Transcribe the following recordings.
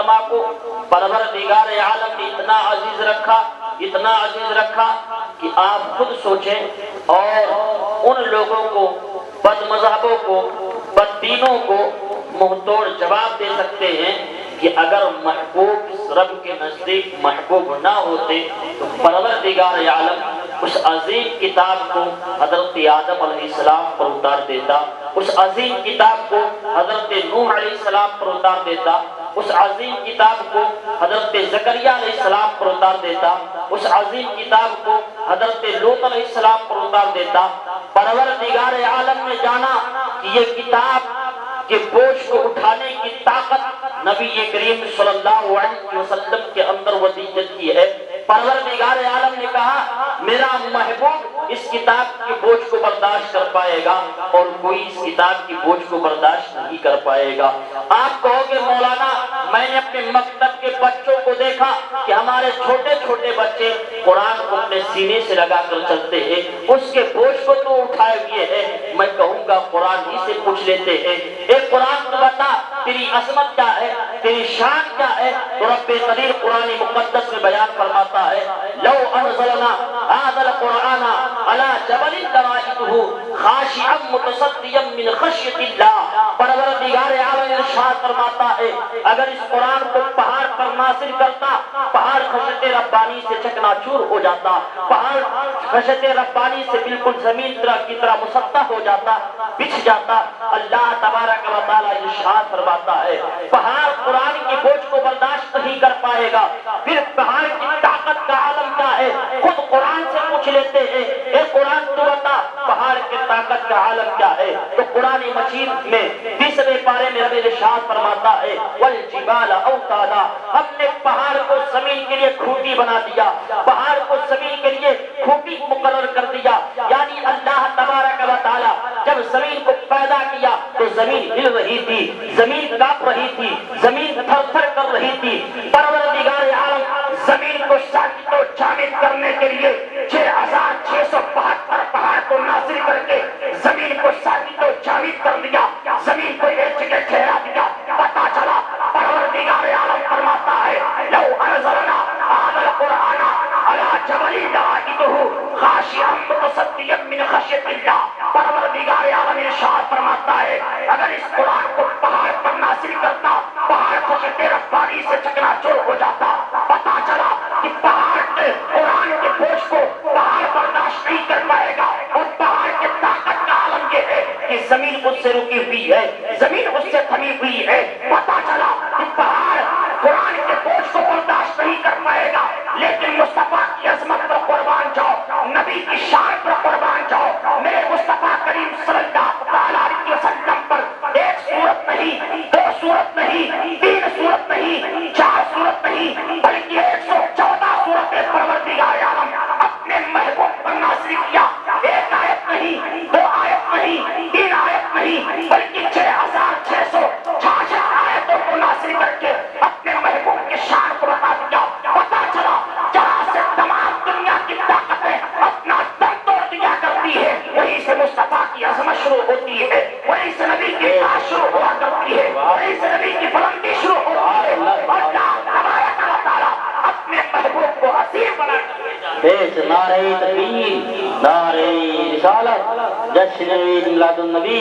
علماء کو پروردگار عالم نے اتنا عزیز رکھا کہ آپ خود سوچیں اور ان لوگوں کو، بد مذہبوں کو، بد دینوں کو منہ توڑ جواب دے سکتے ہیں کہ اگر محبوب رب کے نزدیک محبوب نہ ہوتے تو پروردگار عالم اس عظیم کتاب کو حضرت آدم علیہ السلام پر اتار دیتا، اس عظیم کتاب کو حضرت نوح علیہ السلام پر اتار دیتا، اس عظیم کتاب کو حضرت زکریا علیہ السلام پر اتار دیتا، اس عظیم کتاب کو حضرت لوط علیہ السلام پر اتار دیتا۔ پروردگار عالم نے جانا کہ یہ کتاب کے بوجھ کو اٹھانے کی طاقت نبی کریم صلی اللہ علیہ وسلم کے اندر وضعیت کی ہے۔ پروردگار عالم نے کہا میرا محبوب اس کتاب کے بوجھ کو برداشت کر پائے گا اور کوئی اس کتاب کی بوجھ کو برداشت نہیں کر پائے گا۔ آپ کہو گے مولانا میں نے اپنے مکتب کے بچوں کو دیکھا کہ ہمارے چھوٹے چھوٹے بچے قرآن کو اپنے سینے سے لگا کر چلتے ہیں، اس کے بوجھ کو تو اٹھائے ہوئے ہیں۔ میں کہوں گا قرآن ہی سے پوچھ لیتے ہیں، اے قرآن تو بتا تیری عظمت کیا ہے، تیری شان کیا ہے؟ تو رب قدیر قرآن مقدس میں بیان فرماتا ہے لو انزلنا هذا القرآن على جبل لرأيته خاشعا متصدعا من خشية الله۔ پروردگار عالم ارشاد فرماتا ہے اگر اس قرآن کو پہاڑ پر نازل کرتا، پہاڑ خشیت ربانی سے چکناچور ہو جاتا، پہاڑ خشیت ربانی سے بالکل زمین کی طرح مسطح ہو جاتا، بچھ جاتا۔ اللہ تبارک و تعالی ارشاد فرماتا ہے پہاڑ قرآن کی بوجھ کو برداشت نہیں کر پائے گا، پھر پہاڑ کی طاقت کا عالم کیا ہے؟ خود قرآن سے پوچھ لیتے ہیں اے قرآن تو بتا پہاڑ کی طاقت کا عالم کیا ہے؟ تو قرآن مجید میں 20ویں پارے میں رب ارشاد فرماتا ہے والجبال اوتادا، ہم نے پہاڑ کو زمین کے لیے کھوٹی بنا دیا، پہاڑ کو زمین کے لیے کھوٹی مقرر کر دیا۔ یعنی اللہ تبارک و تعالی جب زمین کو پیدا کیا تو زمین ہل رہی تھی، زمین کانپ رہی تھی، زمین تھر تھر کر رہی تھی۔ پروردگار عالم زمین کو ساکت و جامد کرنے کے لیے 6672 پہاڑ کو نازل کر کے زمین کو ساکت و جامد کر دیا، زمین کو ایک جگہ ٹھہرا دیا۔ پتا چلا پروردگار عالم فرماتا ہے لو انزلنا هذا القرآن على جبل لرأيته خاشعا متصدعا من خشية الله۔ پروردگار عالم ارشاد فرماتا ہے اگر اس قرآن کو پہاڑ پر نازل کرتا، پہاڑ خشیت ربانی سے چکناچور ہو جاتا۔ پتا چلا کہ پہاڑ کے قرآن کے بوجھ کو پہاڑ برداشت نہیں کر پائے گا، اور پہاڑ کی طاقت کا عالم یہ ہے کہ زمین اس سے رکی ہوئی ہے، زمین اس سے تھمی ہوئی ہے۔ پتا چلا کہ پہاڑ قرآن کے بوجھ کو برداشت نہیں کر پائے گا، لیکن مصطفیٰ کی عظمت پر قربان جاؤ، نبی کی شان پر قربان جاؤ، میرے مصطفیٰ کریم صلی اللہ علیہ وسلم پر ایک صورت نہیں، دو صورت نہیں، تین صورت نہیں، چار صورت نہیں، بلکہ 114 صورتیں پروردگار عالم اپنے محبوب پر نازل کیا۔ ایک آیت نہیں، دو آیت نہیں، تین آیت نہیں، بلکہ 6666 آیتوں کو نازل کر کے اپنے محبوب کی شان کو بتا دیا۔ پتا چلا جہاں سے تمام دنیا کی طاقتیں اپنا دم توڑ دیا کرتی ہے، وہیں سے مصطفیٰ کی عظمت شروع ہوتی ہے، وہیں سے نبی کی بات شروع ہوا کرتی ہے، وہیں سے نبی کی بلندی شروع ہوتی ہے۔ اللہ تبارک و تعالی اپنے محبوب کو عظیم بنا کر نعرہ تکبیر، نعرہ رسالت، جشن میلاد النبی،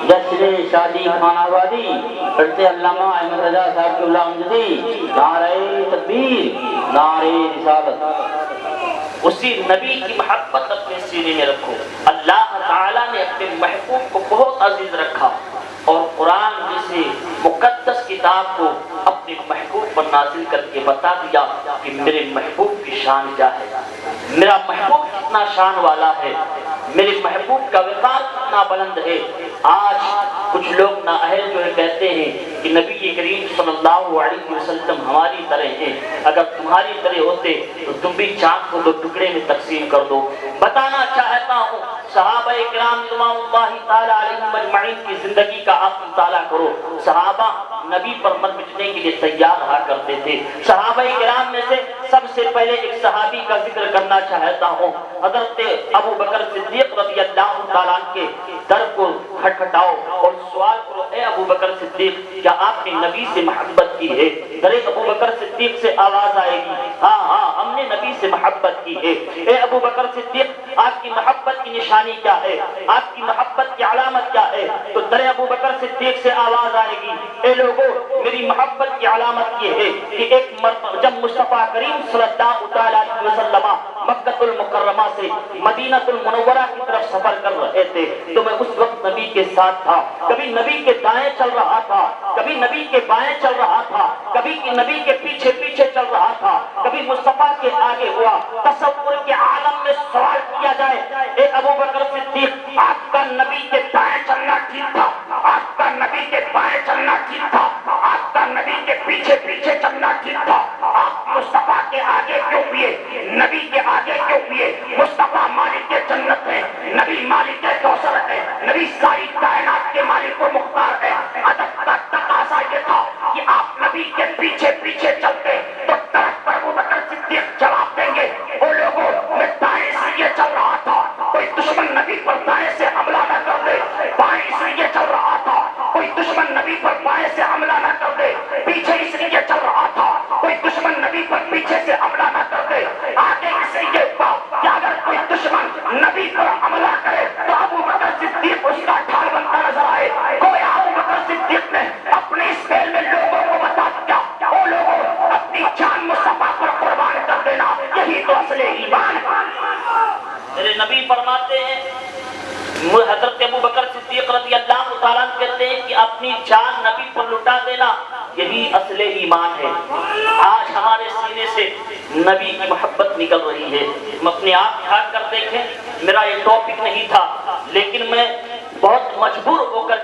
جشن شادی خان آبادی، پڑھتے علامہ احمد رضا صاحب قبلہ امجدی، نعرہ تکبیر، نعرہ رسالت۔ اسی نبی کی محبت اپنے سینے میں رکھو۔ اللہ تعالیٰ نے اپنے محبوب کو بہت عزیز رکھا اور قرآن جیسے مقدس کتاب کو اپنے محبوب پر نازل کر کے بتا دیا کہ میرے محبوب کی شان کیا ہے، میرا محبوب کتنا شان والا ہے، میرے محبوب کا وقار کتنا بلند ہے۔ آج کچھ لوگ نااہل جو ہے کہتے ہیں کہ نبی کریم صلی اللہ علیہ وسلم ہماری طرح ہیں، اگر تمہاری طرح ہوتے تو تم بھی چاند کو 2 ٹکڑے میں تقسیم کر دو۔ بتانا چاہتا ہوں صحابہ کرام رضوان اللہ تعالی علیہم اجمعین کی زندگی کا آپ مطالعہ کرو۔ صحابہ نبی پر مر مٹنے کے لیے تیار رہا کرتے تھے۔ صحابہ کرام میں سے سب سے پہلے ایک صحابی کا ذکر کرنا چاہتا ہوں، حضرت ابو بکر صدیق رضی اللہ تعالیٰ عنہ کے در کو کھٹکھٹاؤ اور سوال کرو اے ابو بکر صدیق صدیق کیا آپ نے نبی سے محبت کی ہے؟ ذرا ابو بکر صدیق سے آواز آئے گی ہاں ہاں ہم نے نبی سے محبت کی ہے۔ اے ابو بکر صدیق آپ کی محبت کی نشانی کیا ہے؟ آپ کی محبت کی علامت کیا ہے؟ تو ذرا ابو بکر صدیق سے آواز آئے گی اے لوگوں میری محبت کی علامت یہ ہے کہ ایک مرتبہ جب مصطفیٰ کریم صلی اللہ تعالیٰ علیہ وسلم مکہ المکرمہ سے مدینہ المنورہ کی طرف سفر کر رہے تھے تو میں اس وقت نبی کے ساتھ تھا۔ کبھی نبی کے دائیں چل رہا تھا، کبھی نبی کے بائیں چل رہا تھا، کبھی نبی کے پیچھے پیچھے چل رہا تھا، کبھی مصطفیٰ کے آگے ہوا۔ تصور کے عالم میں سوال کیا جائے اے ابو بکر صدیق آپ کا نبی کے دائیں چلنا ٹھیک تھا، آپ کا نبی کے بائیں چلنا ٹھیک تھا، آپ کا نبی کے پیچھے پیچھے چلنا ٹھیک تھا، آپ مصطفیٰ کے آگے کیوں پیے، نبی کے آگے کیوں پیے؟ مصطفیٰ مالک کے جنت ہے، نبی مالک کے کوثر ہے، نبی ساری کائنات کے مالک و مختار ہے۔ ادب کا تقاضا یہ تھا کہ آپ نبی کے پیچھے پیچھے چلتے تو طرف پر ابو بکر صدیق جواب دیں گے او لوگوں میں دائیں سے یہ چل رہا تھا کوئی دشمن نبی پر دائیں سے حملہ نہ کر دے، بائیں سے یہ چل رہا تھا کوئی دشمن نبی پر بائیں سے حملہ نہ کر دے، پیچھے اس لیے چل رہا تھا کوئی دشمن نبی پر پیچھے سے حملہ نہ کر دے، آگے اس لیے کہ اگر کوئی دشمن نبی پر حملہ کرے تو ابو بکر صدیق اس کا ڈھال بنتا نظر آئے۔ گویا ابو بکر صدیق نے اپنے اس فعل میں لوگوں کو بتا دیا او لوگوں اپنی جان مصطفیٰ پر قربان کر دینا، یہی تو اصل ایمان ہے۔ میرے نبی فرماتے ہیں حضرت ابو بکر صدیق رضی اللہ تعالیٰ عنہ کہتے ہیں کہ اپنی جان نبی پر لٹا دینا یہی اصل ایمان ہے۔ آج ہمارے سینے سے نبی کی محبت نکل رہی ہے۔ ہم اپنے آپ جھانک کر دیکھیں، میرا یہ ٹاپک نہیں تھا لیکن میں بہت مجبور ہو کر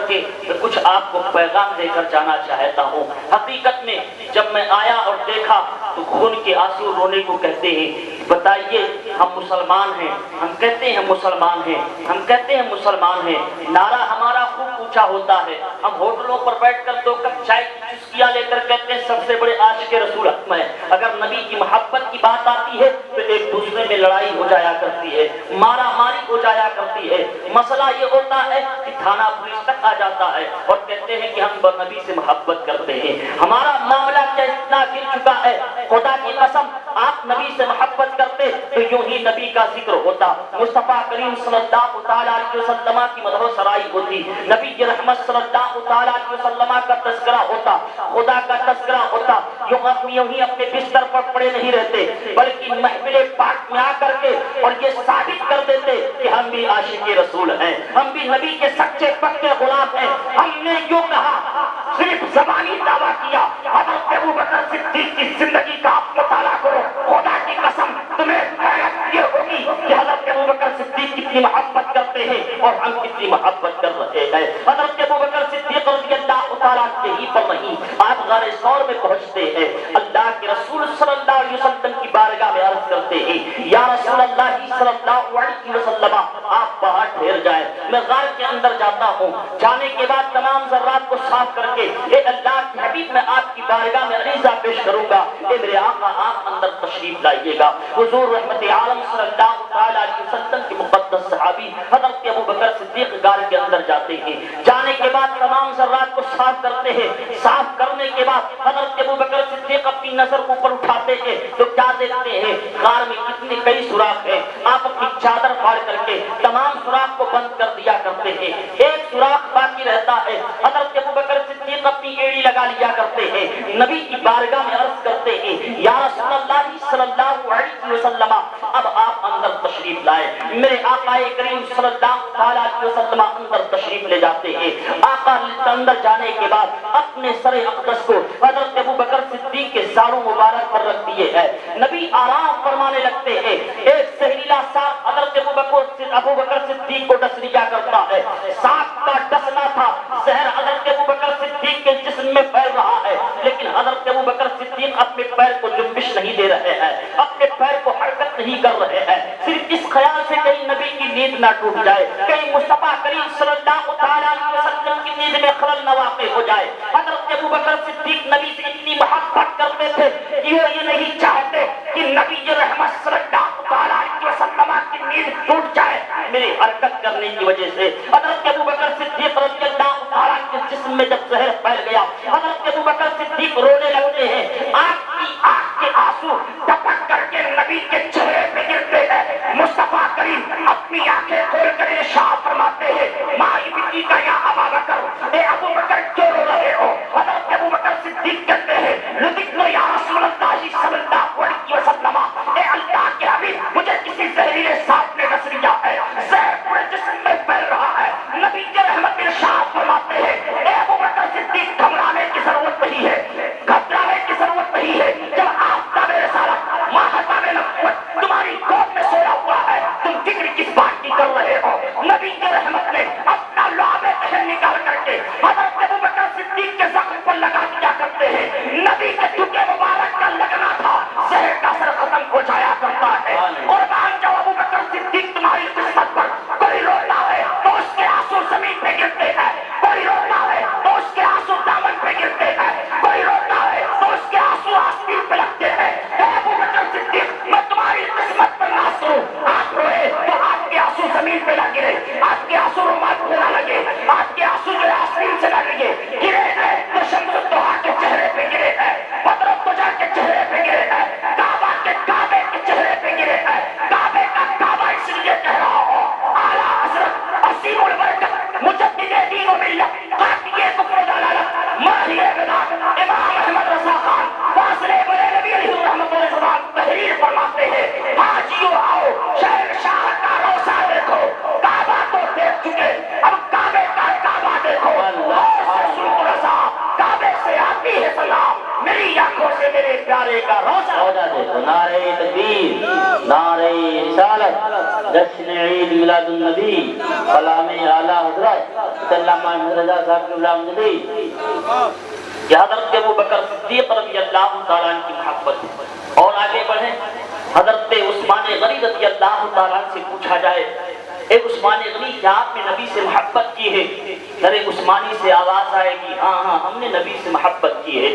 کے کچھ آپ کو پیغام دے کر جانا چاہتا ہوں۔ حقیقت میں جب میں آیا اور دیکھا تو خون کے آنسو رونے کو کہتے ہیں۔ بتائیے ہم مسلمان ہیں، ہم کہتے ہیں مسلمان ہیں، ہم کہتے ہیں مسلمان ہیں، نعرہ ہمارا خوب اونچا ہوتا ہے، ہم ہوٹلوں پر بیٹھ کر 2 کپ چائے کی چسکیاں لے کر کہتے ہیں سب سے بڑے عاشق رسول ہم ہیں۔ اگر نبی کی محبت کی بات آتی ہے تو ایک دوسرے میں لڑائی ہو جایا کرتی ہے، مارا ماری ہو جایا کرتی ہے۔ مسئلہ یہ ہوتا ہے کہ تھانہ پولیس تک آ جاتا ہے اور کہتے ہیں کہ ہم نبی سے محبت کرتے ہیں۔ ہمارا معاملہ کیا اتنا گر چکا ہے، خدا کی قسم آپ نبی سے محبت کرتے تو یوں ہی نبی کا ذکر ہوتا، مصطفیٰ کریم صلی اللہ تعالیٰ علیہ وسلم کی مدح و سرائی ہوتی، نبی رحمت صلی اللہ تعالیٰ علیہ وسلم کا تذکرہ ہوتا، خدا کا تذکرہ ہوتا۔ یوں ہی اپنے بستر پر پڑے نہیں رہتے بلکہ محفل پاک میں آ کر کے اور یہ ثابت کر دیتے کہ ہم بھی عاشق رسول ہیں، ہم بھی نبی کے سچے پکے غلام ہیں۔ ہم نے یوں کہا، صرف زبانی دعویٰ کیا۔ حضرت ابو بکر صدیق کی زندگی کا آپ مطالعہ کرو، خدا کی قسم تمہیں حیرت یہ ہوگی کہ حضرت ابو بکر صدیق کتنی محبت کرتے ہیں اور ہم کتنی محبت کر رہے ہیں۔ حضرت ابو بکر صدیق رضی اللہ تعالیٰ عنہ ہی پر نہیں، آپ غار ثور میں پہنچتے ہیں، اللہ کے رسول صلی اللہ علیہ وسلم کی بارگاہ میں عرض کرتے ہیں یا رسول اللہ صلی اللہ علیہ وسلم آپ باہر ٹھہر جائیں، میں غار کے اندر جاتا ہوں۔ جانے کے بعد تمام ذرات کو صاف کر کے اے اللہ کے حبیب میں آپ کی بارگاہ میں عریضہ پیش کروں گا، اے میرے آقا آپ اندر تشریف لائیے گا۔ حضور رحمت عالم صلی اللہ تعالیٰ علیہ وسلم کے مقدس صحابی حضرت ابو بکر صدیق غار کے اندر جاتے ہیں۔ جانے کے بعد تمام ذرات کو صاف کرتے ہیں، صاف کرنے کے بعد حضرت ابو بکر صدیق اپنی نظر اوپر اٹھاتے ہیں تو کیا دیکھتے ہیں؟ غار میں کئی سوراخ ہیں۔ آپ اپنی چادر پھاڑ کر کے تمام سوراخ کو بند کر دیا کرتے ہیں، ایک سوراخ باقی رہتا ہے۔ حضرت ابو بکر صدیق اپنی ایڑی لگا لیا کرتے ہیں، نبی کی بارگاہ میں عرض کرتے ہیں یا رسول اللہ صلی اللہ علیہ وسلم اب آپ اندر تشریف لائے۔ میرے آقا کریم صلی اللہ علیہ وسلم اندر تشریف لے جاتے ہیں۔ آقا اندر جانے کے بعد اپنے سر اقدس کو حضرت ابو بکر صدیق کے زانوں مبارک پر رکھ دیے ہے، نبی آرام فرمانے لگتے ہیں۔ ایک زہریلا سانپ حضرت ابو بکر صدیق کو ڈس لیا کرتا ہے، سانپ کا ڈسنا تھا، زہر حضرت ابو بکر صدیق کے جسم میں پھیل رہا ہے، لیکن حضرت ابو بکر صدیق اپنے پیر کو جنبش نہیں دے رہے ہیں، اپنے پیر کو حرکت نہیں کر رہے ہیں، صرف اس خیال سے کہیں نبی کی نیند نہ ٹوٹ جائے، کہیں مصطفیٰ کریم صلی اللہ تعالیٰ علیہ وسلم کی نیند میں خلل نہ واقع ہو جائے۔ حضرت ابو بکر صدیق نبی سے اتنی محبت کرتے تھے کہ وہ یہ نہیں چاہتے کہ نبی رحمت صلی اللہ تعالیٰ علیہ وسلم کی نیند ٹوٹ جائے میری حرکت کرنے کی وجہ سے. حضرت ابو بکر صدیق رضی اللہ تعالیٰ کے جسم میں جب زہر پھیل گیا, حضرت ابو بکر صدیق رونے لگتے ہیں. آنکھ کے آنسو ٹپک کر کے نبی کے چہرے پہ گرتے ہیں. مصطفیٰ کریم اپنی آنکھیں کھول کر ارشاد فرماتے ہیں, ماں ابنی کا یا ابا بکر, اے ابو بکر کیوں رو رہے ہو؟ حضرت ابو بکر صدیق کہتے ہیں, لذکر یا رسول اللہ صلی اللہ علیہ وسلم, اے اللہ کے حبیب مجھے کسی زہریلے سانپ نے ڈس لیا ہے, زہر پورے جسم میں پھیل رہا ہے. نبی کے رحمت ارشاد فرماتے ہیں, اے ابو بکر صدیق گھبرانے کی ضرورت نہیں ہے, گھبرانے کی ضرورت نہیں ہے. جب آفتاب رسالت ماہتاب نبوت تمہاری گود میں سویا ہوا ہے, تم فکر کس بات کی کر رہے ہو؟ نبی کے رحمت نے اپنا لعاب ذہن نکال کر کے حضرت ابو بکر صدیق کے زخم پر لگا دیا کرتے ہیں. نبی کے ٹھکے مبارک کا لگنا تھا, زہر کا اثر ختم ہو جایا کرتا ہے. قربان جاؤ ابو بکر صدیق تمہاری قسمت پر. کوئی روتا ہے تو اس کے آنسو زمین پہ گرتے ہیں, کوئی روتا ہے تو اس کے آنسو دامن پہ گرتے ہیں, کوئی روتا ہے تو اس کے آنسو آستین پہ لگتے ہیں. اے ابو بکر صدیق میں تمہاری قسمت پر ناز کروں, آپ روئے تو آپ کے آنسو زمین پہ نہ گرے, آپ کے آنسو رومال پہ نہ لگے, آپ کے آنسو جو آستین سے نہ لگے. گرے ہیں تو شمس الدوحا کے چہرے پہ گرے ہیں, بدر الدجا کے چہرے پہ گرے ہیں, کعبہ کے کعبے کے چہرے پہ گرے ہیں. کعبے کا کعبہ اس لیے کہہ رہا ہوں, اعلیٰ حضرت عظیم البرکت مجدد دین و ملت قاطع کفر و ضلالت ماہی وداع امام احمد رضا خان فاضل بریلوی علیہ الرحمۃ والرضوان تحریر فرماتے ہیں, حاجیو آؤ شہنشاہ کا روضہ دیکھو, کعبہ تو دیکھ چکے اب کعبے کا کعبہ دیکھو. کعبے سے آتی ہے سلام, میری آنکھوں سے میرے پیارے کا روضہ دیکھو. نعرہ تکبیر, نعرہ رسالت, جشن عید میلاد النبی, کلام اعلیٰ حضرت علامہ احمد رضا صاحب کی مجدی. کہ حضرت ابو بکر صدیق رضی اللہ تعالیٰ عنہ کی محبت. اور آگے بڑھیں, حضرت عثمان غنی رضی اللہ تعالیٰ عنہ سے پوچھا جائے, اے عثمان غنی کیا آپ نے نبی سے محبت کی ہے؟ در عثمانی سے آواز آئے گی, ہاں ہاں ہم نے نبی سے محبت کی ہے.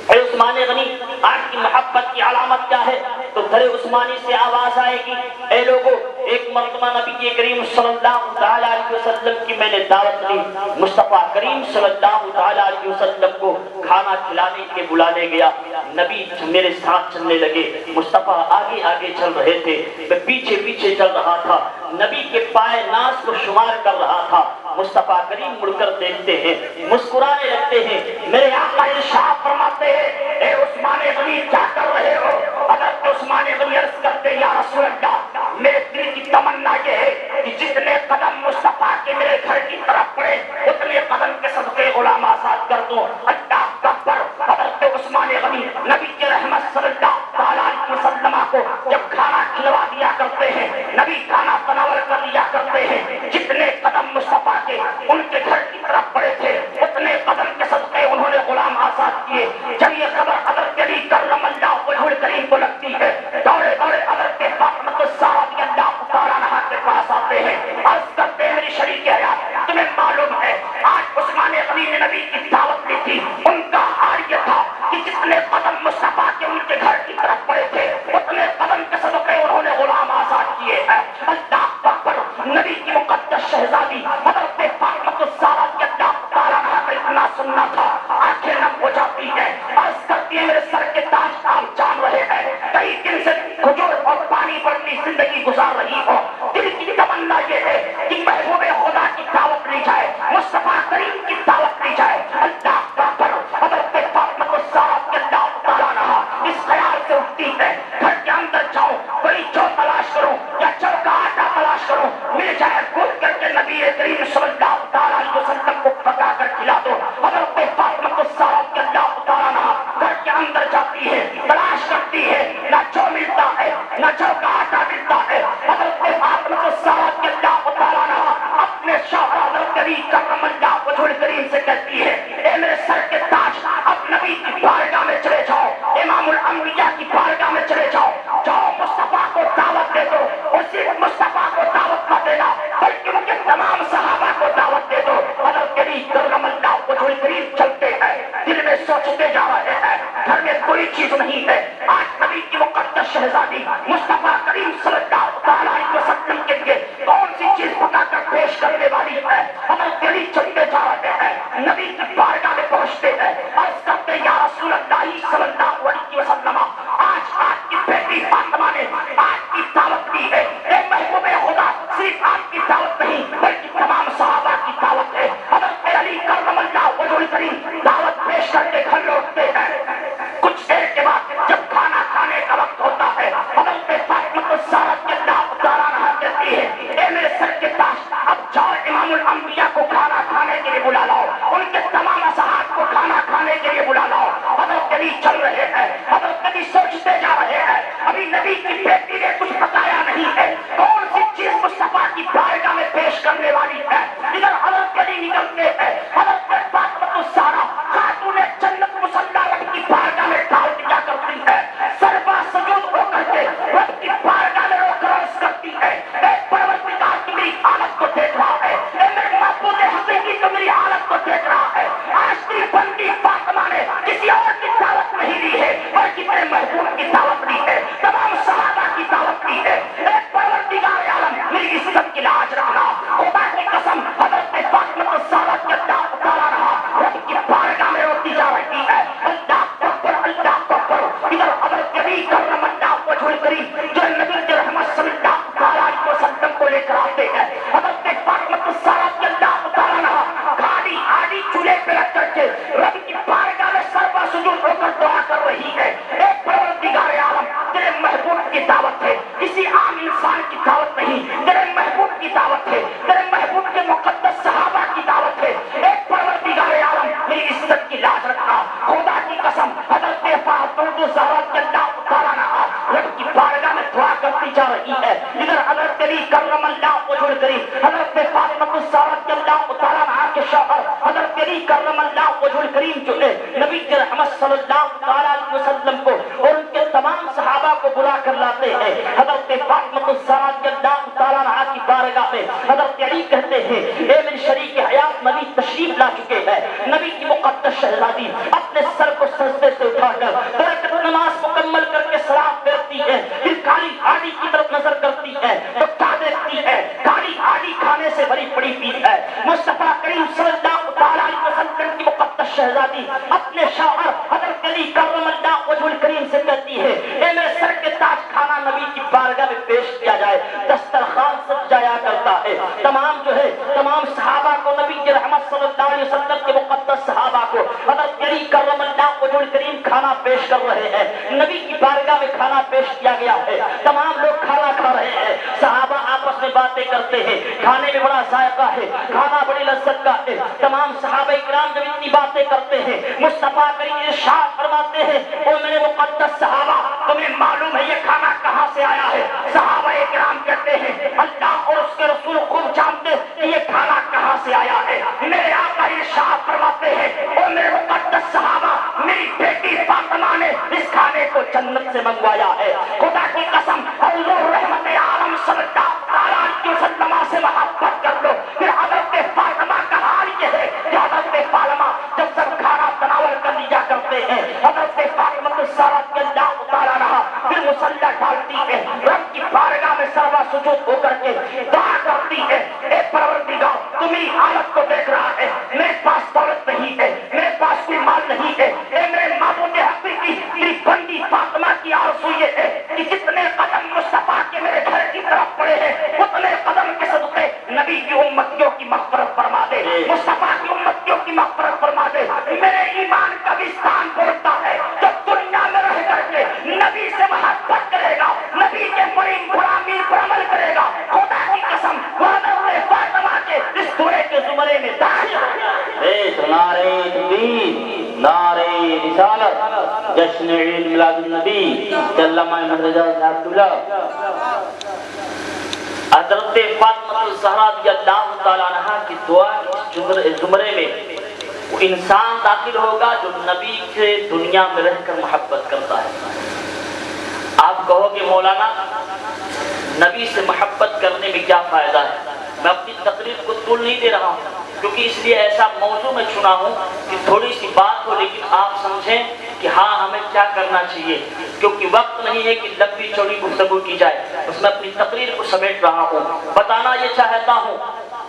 اے عثمان غنی آپ کی محبت کی علامت کیا ہے؟ تو در عثمانی سے آواز آئے گی, اے لوگوں ایک مرتبہ نبی کریم صلی اللہ تعالیٰ علیہ وسلم کی میں نے دعوت دی, مصطفیٰ کریم صلی اللہ تعالیٰ علیہ وسلم کو کھانا کھلانے کے بلانے گیا, نبی میرے ساتھ چلنے لگے, مصطفیٰ آگے آگے چل رہے تھے, میں پیچھے پیچھے چل رہا تھا, نبی کے پائے ناز کو شمار کر رہا تھا. مصطفیٰ کریم مڑ کر دیکھتے ہیں, مسکرانے لگتے ہیں, میرے آقا ارشاد فرماتے ہیں, اے عثمان غنی کیا کر رہے ہو؟ حضرت عثمان غنی عرض کرتے, یا رسول اللہ میرے دل کی تمنا یہ ہے کہ جتنے قدم مصطفیٰ کے میرے گھر کی طرف پڑے اتنے قدم کے صدقے غلام آزاد کر دوں. اللہ اکبر. حضرت عثمان غنی نبی کی رحمت صلی اللہ تعالیٰ علیہ وسلم کو جب کھانا کھلوا دیا کرتے ہیں, نبی کھانا تناول کر لیا کرتے ہیں, جتنے قدم مصطفیٰ کے ان کے گھر کی طرف پڑے تھے اتنے قدم کے صدقے انہوں نے غلام آزاد کیے. جب یہ خبر حضرت علی کرم اللہ وجہہ الکریم کو لگتی ہے, دوڑے دوڑے حضرت فاطمہ الزہرا رضی اللہ تعالیٰ عنہا کے پاس آتے ہیں, عرض کرتے ہیں, میری شریک حیات تمہیں معلوم ہے آج عثمان غنی نے نبی کی دعوت دی تھی, ان کا حال یہ تھا کہ جتنے قدم مصطفیٰ کے ان کے گھر کی طرف پڑے تھے اتنے قدم کے صدقے انہوں نے غلام آزاد کیے ہیں. اللہ اکبر. نبی کی مقدس شہزادی حضرت فاطمہ الزہرا رضی اللہ تعالیٰ عنہا کا اتنا سننا تھا, آنکھیں نم ہو جاتی ہیں, عرض کرتی ہے, میرے سر کے تاج آپ جان رہے ہیں کئی دن سے کھجور اور پانی پر اپنی زندگی گزار رہی ہو, دل کی تمنا یہ ہے کہ محبوب خدا کی دعوت لی جائے, مصطفیٰ کریم کی دعوت لی جائے. اللہ اکبر. حضرت فاطمہ الزہرا رضی اللہ تعالیٰ عنہا اس خیال سے اٹھتی ہے, گھر کے اندر جاؤں, کوئی جو تلاش کروں یا جو کا آٹا تلاش کروں, مل جائے کھود کر کے نبی کریم صلی اللہ تعالیٰ علیہ وسلم کو پکا کر کھلا دو. حضرت فاطمہ الزہرا رضی اللہ تعالیٰ عنہا گھر کے اندر جاتی ہے, تلاش کرتی ہے, نہ جو ملتا ہے نہ جو کا آٹا ملتا ہے. حضرت فاطمہ الزہرا رضی اللہ تعالیٰ عنہا اپنے شوہر حضرت علی کرم اللہ وجہہ الکریم سے کہتی ہے, اے میرے سر کے تاج اب نبی کی بارگاہ میں چلے جاؤ, امام الانبیاء کی بارگاہ میں چلے جاؤ, جاؤ مصطفیٰ کو دعوت دے دو, اور صرف مصطفیٰ کو دعوت نہ دینا بلکہ ان کے تمام صحابہ کو دعوت دے دو. حضرت علی کرم اللہ وجہہ الکریم چلتے ہیں, دل میں سوچتے جا رہے ہیں, گھر میں کوئی چیز نہیں ہے. آج نبی کی مقدس شہزادی مصطفیٰ کریم صلی اللہ تعالیٰ علیہ وسلم کی دعوت نہیں بلکہ تمام صحابہ کی دعوت ہے۔ حضرت علی کرم اللہ وجہ الکریم دعوت پیش کر کے گھر لوٹتے ہیں۔ کچھ دیر کے بعد جب کھانا کھانے کا وقت ہوتا ہے، حضرت فاطمہ الزہرا رضی اللہ تعالیٰ عنہا کہتی ہے اے میرے سر کے تاج، اب جاؤ امام الانبیاء کو کھانا کھانے کے لیے بلا لاؤ، ان کے تمام اصحاب کو کھانا کھانے کے لیے بلا لاؤ۔ حضرت علی چل رہے ہیں، حضرت علی سوچتے جا رہے ہیں ابھی نبی کی بیٹی نے کچھ بتایا نہیں ہے، کون سی چیز مصطفیٰ کی بارگاہ میں پیش کرنے والی ہے۔ ادھر حضرت علی نکلتے ہیں، حضرت فاطمہ الزہرا خاتون جنت مصلی رب کی بارگاہ میں ڈال دیا کرتی ہے، سربا سجود ہو کر کے رب کی بارگاہ میں رو کر عرض کرتی ہے اے پروردگار تو میری حالت کو دیکھ رہا ہے، اے میرے معبود حقیقی تو میری حالت کو دیکھ رہا ہے۔ آج تیری بندی فاطمہ نے کسی اور کی دعوت نہیں لی ہے بلکہ میرے محبوب کی دعوت لی ہے، تمام صحابہ کی دعوت لی ہے۔ اے پروردگار عالم میری عزت کی لاج رکھنا، خدا کی قسم حضرت فاطمہ الزہرا رضی اللہ تعالیٰ عنہا رب کی بارگاہ میں روتی جا رہی ہے، اللہ اکبر اللہ اکبر۔ ادھر حضرت علی کرم اللہ وجہ الکریم جو نبی کی رحمت صلی اللہ تعالیٰ علیہ وسلم کو لے کر آتے ہیں، حضرت فاطمہ الزہرا رضی اللہ تعالیٰ عنہا کھالی آڑی چولہے پہ رکھ کر کے رب کی بارگاہ میں سربا سجود ہو کر دعا کر رہی ہے اے پروردگار عالم تیرے محبوب کی دعوت ہے، کسی عام انسان کی دعوت نہیں، تیرے محبوب کی دعوت ہے، تیرے محبوب کے مقدس صحابہ کی دعوت ہے۔ اے پروردگار عالم میری عزت کی لاج رکھنا، خدا کی قسم حضرت فاطمہ الزہرا رضی اللہ تعالیٰ عنہا رب کی بارگاہ میں دعا کرتی جا رہی ہے۔ ادھر حضرت علی کرم اللہ وجہ الکریم حضرت فاطمہ الزہرا رضی اللہ تعالیٰ عنہا کے شوہر حضرت علی کرم اللہ وجہ الکریم جو ہے نبی کی رحمت صلی اللہ تعالیٰ علیہ وسلم کو اور ان کے تمام صحابہ کو بلا کر لاتے ہیں۔ حضرت فاطمہ الزہرا رضی اللہ تعالیٰ عنہا کی بارگاہ میں حضرت علی کہتے ہیں اے میری شریک حیات نبی تشریف لا چکے ہیں، نبی کی مقدس شہزادی اپنے سر کو سجدے سے اٹھا کر برکت نماز مکمل کر کے سلام پھیرتی ہے، پھر کالی آڑی کی طرف نظر کرتی ہے تو کیا دیکھتی ہے؟ کالی آڑی کھانے سے بھری پڑی ہوئی ہے۔ مصطفیٰ کریم صلی اللہ تعالیٰ علیہ وسلم کی مقدس شہزادی اپنے شوہر حضرت علی کرم اللہ وجہ الکریم سے کہتی ہے اے میرے سر کے تاج کھانا نبی کی بارگاہ میں پیش کیا جائے۔ دسترخوان سجایا کرتا ہے، تمام جو ہے تمام صحابہ کو نبی کی رحمت صلی اللہ علیہ وسلم کے مقدس صحابہ کو حضرت علی کرم اللہ وجہ الکریم کھانا پیش کر رہے ہیں، نبی کی بارگاہ میں کھانا پیش کیا گیا ہے، تمام لوگ کھانا کھا رہے ہیں، صحابہ آپس میں باتیں کرتے ہیں، کھانے میں بڑا ذائقہ ہے، کھانا بڑی لذت کا ہے، تمام صحابہ کرام جب اتنی باتیں کرتے ہیں مصطفیٰ کریم ارشاد فرماتے ہیں او میرے مقدس صحابہ تمہیں معلوم ہے یہ کھانا کہاں سے آیا ہے؟ صحابہ کرام کہتے ہیں اللہ اور اس کے رسول خوب جانتے کہ یہ کھانا کہاں سے آیا ہے۔ میرے آقا ارشاد فرماتے ہیں او میرے مقدس صحابہ میری بیٹی فاطمہ نے اس کھانے کو جنت سے منگوایا ہے۔ خدا کی قسم حضور رحمت عالم صلی اللہ علیہ وسلم سے محبت کر لو۔ پھر حضرت فاطمہ کا حال یہ ہے کہ حضرت فاطمہ جب سب کھانا تناول کر لیا کرتے ہیں حضرت فاطمہ الزہرا رضی اللہ تعالیٰ عنہا پھر مصلی ڈالتی ہے، رب کی بارگاہ میں سروا سجود ہو کر کے دعا کرتی ہے اے پروردگار تو میری حالت کو دیکھ رہا ہے، میرے پاس دولت نہیں ہے، میرے پاس کوئی مال نہیں ہے، اے میرے معبود حقیقی میری بندی فاطمہ کی آرزو یہ ہے کہ جتنے قدم مصطفیٰ کے میرے گھر کی طرف پڑے ہیں اتنے قدم کے صدقے نبی کی امتیوں کی مغفرت فرما دے، مصطفیٰ کی امتیوں کی مغفرت فرما دے۔ میرے ایمان کا وستان بولتا ہے جو دنیا میں رہ کر کے نبی سے محبت کرے گا، نبی کے فرامین پر عمل کرے گا، خدا کی قسم حضرت فاطمہ کے اس دورے کے زمرے میں داخل ہے۔ نعرہ تکبیر، نعرہ رسالت، جشن عید میلاد النبی، علامہ احمد رضا صاحب قبلہ۔ حضرت فاطمہ الزہرا رضی اللہ تعالیٰ عنہا کی دعا کے زمرے میں وہ انسان داخل ہوگا جو نبی سے دنیا میں رہ کر محبت کرتا ہے۔ آپ کہو کہ مولانا نبی سے محبت کرنے میں کیا فائدہ ہے؟ میں اپنی تقریر کو طول نہیں دے رہا ہوں کیونکہ اس لیے ایسا موضوع میں چنا ہوں کہ تھوڑی سی بات ہو لیکن آپ سمجھیں کہ ہاں ہمیں کیا کرنا چاہیے، کیونکہ وقت نہیں ہے کہ لمبی چوڑی گفتگو کی جائے، اس میں اپنی تقریر کو سمیٹ رہا ہوں۔ بتانا یہ چاہتا ہوں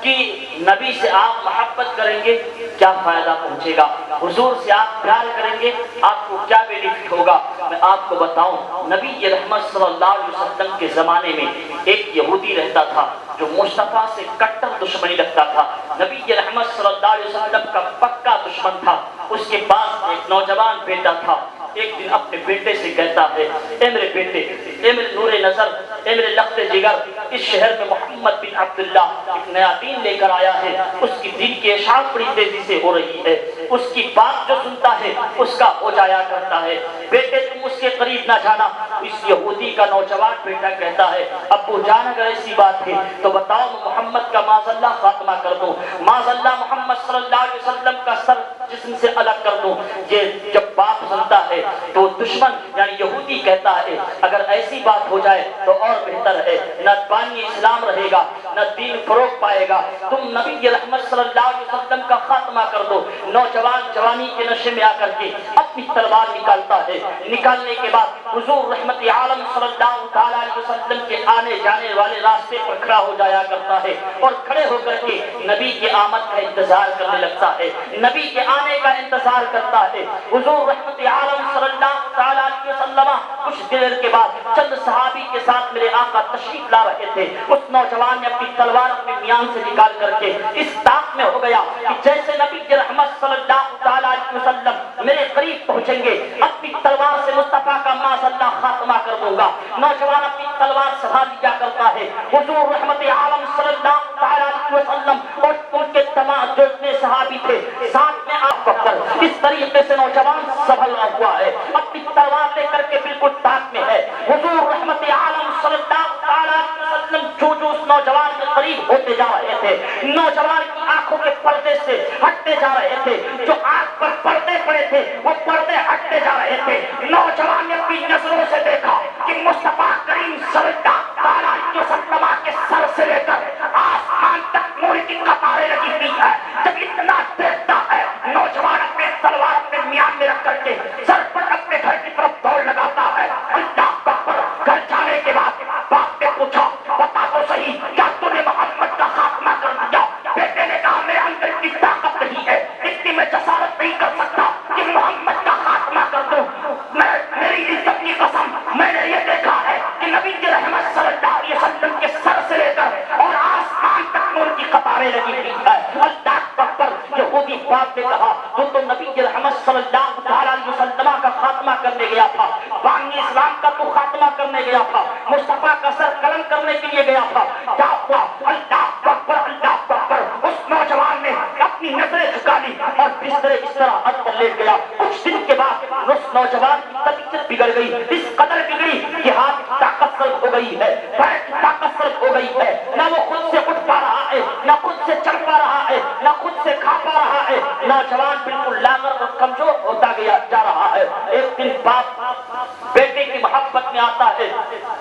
کہ نبی سے آپ محبت کریں گے کیا فائدہ پہنچے گا، حضور سے آپ پیار کریں گے آپ کو کیا بینیفٹ ہوگا۔ میں آپ کو بتاؤں نبی رحمت صلی اللہ علیہ وسلم کے زمانے میں ایک یہودی رہتا تھا، جو مصطفیٰ سے کٹر دشمنی رکھتا تھا، نبی رحمت صلی اللہ علیہ وسلم کا پکا دشمن تھا، اس کے پاس ایک نوجوان بیٹا تھا۔ ایک دن اپنے بیٹے سے کہتا ہے، اے میرے بیٹے، اے میرے نور نظر، اے میرے لخت جگر، اس شہر میں محمد بن عبداللہ ایک نیا دین لے کر آیا ہے، اس کی دین کی اشاعت بڑی تیزی سے ہو رہی ہے، اس کی بات جو سنتا ہے اس کا ہو جایا کرتا ہے، بیٹے تم اس کے قریب نہ جانا۔ اس یہودی کا نوجوان بیٹا کہتا ہے، ابو جان اگر ایسی بات ہے تو بتاؤ میں محمد کا معاذ اللہ خاتمہ کر دوں، معاذ اللہ محمد صلی اللہ علیہ وسلم کا سر جسم سے الگ کر دوں۔ یہ جب باپ سنتا ہے تو دشمن یعنی یہودی کہتا ہے، اگر ایسی بات ہو جائے تو اور بہتر ہے، نہ بانی اسلام رہے گا نہ دین فروغ پائے گا، تم نبی رحمت صلی اللہ علیہ وسلم کا خاتمہ کر دو۔ نوجوان جوانی کے نشے میں آ کر کے اپنی تلوار نکالتا ہے، نکالنے کے بعد حضور رحمت عالم صلی اللہ علیہ وسلم کے آنے جانے والے راستے پر کھڑا ہو جایا کرتا ہے، اور کھڑے ہو کر کے نبی کے آمد کا انتظار کرنے لگتا ہے، نبی کے آنے کا انتظار کرتا ہے۔ حضور رحمت عالم صلی اللہ علیہ وسلم کچھ دیر کے بعد چند صحابی کے ساتھ میرے آقا تشریف لا رہے تھے، اس نوجوان نے اپنی تلوار اپنے میان سے نکال کر کے اس طاق میں ہو گیا کہ جیسے نبی رحمت صلی اللہ علیہ وسلم میرے قریب پہنچیں گے اپنی تلوار سے مصطفیٰ کا معاذ اللہ خاتمہ کر دوں گا۔ نوجوان اپنی تلوار سنبھال لیا کرتا ہے، حضور رحمت عالم صلی اللہ علیہ وسلم اور ان کے تمام جو اتنے صحابی تھے ساتھ میں آپ بکر اس طریقے سے نوجوان سنبھلا ہوا ہے، اپنی تلوار لے کر کے بالکل طاق میں ہے۔ حضور رحمت عالم صلی اللہ علیہ وسلم جو اس نوجوان کے قریب ہوتے جا رہے تھے، نوجوان کی آنکھوں کے پردے سے ہٹتے جا رہے تھے، جو آنکھ پر پردے پڑے تھے وہ پردے ہٹتے جا رہے تھے۔ نوجوان نے اپنی نظروں سے دیکھا کہ مصطفیٰ کریم صلی اللہ علیہ وسلم کے سر سے لے کر آسمان تک نور کی قطاریں لگی ہوئی ہے۔ جب اتنا دیکھتا ہے نوجوان اپنے تلوار اپنے میان میں رکھ کر کے سر پر اپنے گھر کی طرف دوڑ لگاتا ہے۔ اللہ اکبر۔ گھر جانے کے بعد باپ نے پوچھا، بتا تو صحیح کیا تو نے محمد کا خاتمہ کر دیا؟ بیٹے نے کہا میرے اندر اتنی طاقت نہیں ہے، اتنی میں جسارت نہیں کر سکتا کہ محمد کا خاتمہ کر دوں۔ میری عزت کی قسم میں نے یہ دیکھا ہے کہ نبی کی رحمت صلی اللہ علیہ وسلم کے سر سے لے کر اور آسمان تک نور کی قطاریں لگی ہوئی ہے۔ اللہ اکبر۔ یہودی باپ نے کہا تو نبی کی رحمت صلی اللہ علیہ وسلم کا خاتمہ کرنے گیا تھا، بانی اسلام کا تو خاتمہ کرنے گیا تھا، مصطفیٰ کا سر قلم کرنے کے لیے گیا تھا، کیا ہوا؟ اللہ اکبر اللہ اکبر۔ اس نوجوان نے اپنی نظریں جھکا لی اور بسترے اس طرح اندر لیٹ گیا۔ کچھ دن کے بعد اس نوجوان کی طبیعت بگڑ گئی، اس قدر بگڑی کہ ہاتھ کی طاقت سلب ہو گئی ہے، پیر کی طاقت سلب ہو گئی ہے، نہ وہ خود سے اٹھ پا رہا ہے، نہ خود سے چل پا رہا ہے، نہ خود سے کھا پا رہا ہے۔ نوجوان بالکل لاغر اور کمزور ہوتا گیا جا رہا ہے۔ ایک دن باپ بیٹے کی محبت میں آتا ہے